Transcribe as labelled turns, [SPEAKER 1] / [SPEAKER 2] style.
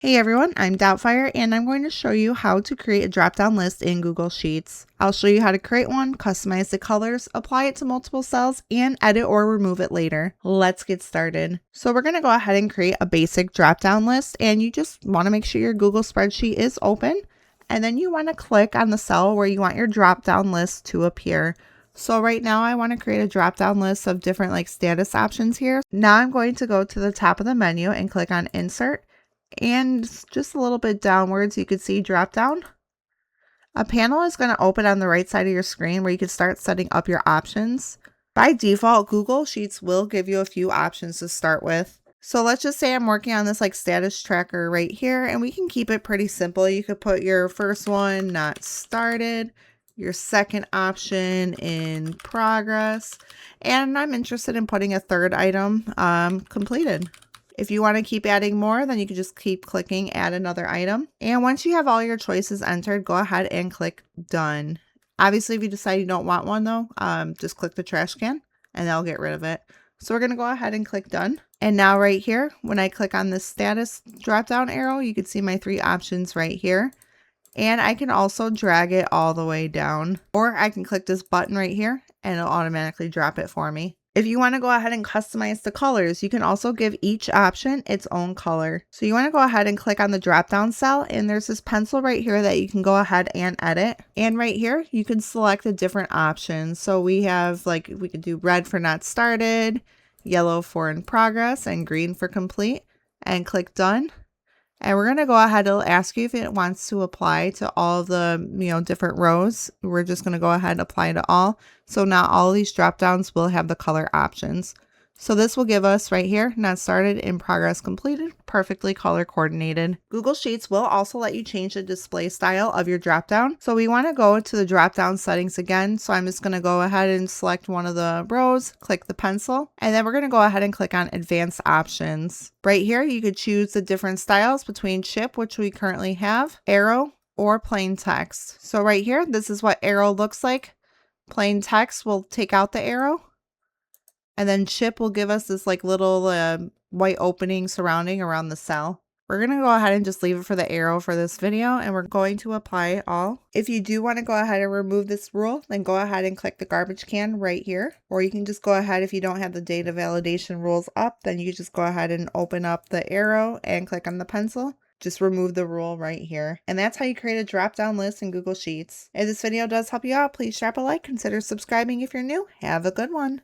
[SPEAKER 1] Hey everyone, I'm Doubtfire and I'm going to show you how to create a drop-down list in Google Sheets. I'll show you how to create one, customize the colors, apply it to multiple cells, and edit or remove it later. Let's get started. So we're going to go ahead and create a basic drop-down list, and you just want to make sure your Google spreadsheet is open, and then you want to click on the cell where you want your drop-down list to appear. So right now I want to create a drop-down list of different status options here. Now I'm going to go to the top of the menu and click on Insert. And just a little bit downwards, you can see drop down. A panel is going to open on the right side of your screen where you can start setting up your options. By default, Google Sheets will give you a few options to start with. So let's just say I'm working on this status tracker right here, and we can keep it pretty simple. You could put your first one not started, your second option in progress, and I'm interested in putting a third item completed. If you want to keep adding more, then you can just keep clicking add another item. And once you have all your choices entered, go ahead and click done. Obviously, if you decide you don't want one though, just click the trash can and that'll get rid of it. So we're going to go ahead and click done. And now right here, when I click on this status drop down arrow, you can see my three options right here. And I can also drag it all the way down, or I can click this button right here and it'll automatically drop it for me. If you want to go ahead and customize the colors, you can also give each option its own color. So you want to go ahead and click on the drop down cell, and there's this pencil right here that you can go ahead and edit. And right here, you can select the different options. So we have we could do red for not started, yellow for in progress, and green for complete, and click done. And we're going to go ahead, it'll ask you if it wants to apply to all the, different rows. We're just going to go ahead and apply to all. So now all these drop downs will have the color options. So this will give us right here, not started, in progress, completed, perfectly color coordinated. Google Sheets will also let you change the display style of your drop down. So we want to go to the drop down settings again. So I'm just going to go ahead and select one of the rows, click the pencil, and then we're going to go ahead and click on advanced options. Right here, you could choose the different styles between chip, which we currently have, arrow, or plain text. So right here, this is what arrow looks like. Plain text will take out the arrow. And then chip will give us this little white opening surrounding around the cell. We're going to go ahead and just leave it for the arrow for this video, and we're going to apply it all. If you do want to go ahead and remove this rule, then go ahead and click the garbage can right here. Or you can just go ahead, if you don't have the data validation rules up, then you can just go ahead and open up the arrow and click on the pencil. Just remove the rule right here. And that's how you create a drop-down list in Google Sheets. If this video does help you out, please drop a like, consider subscribing if you're new. Have a good one.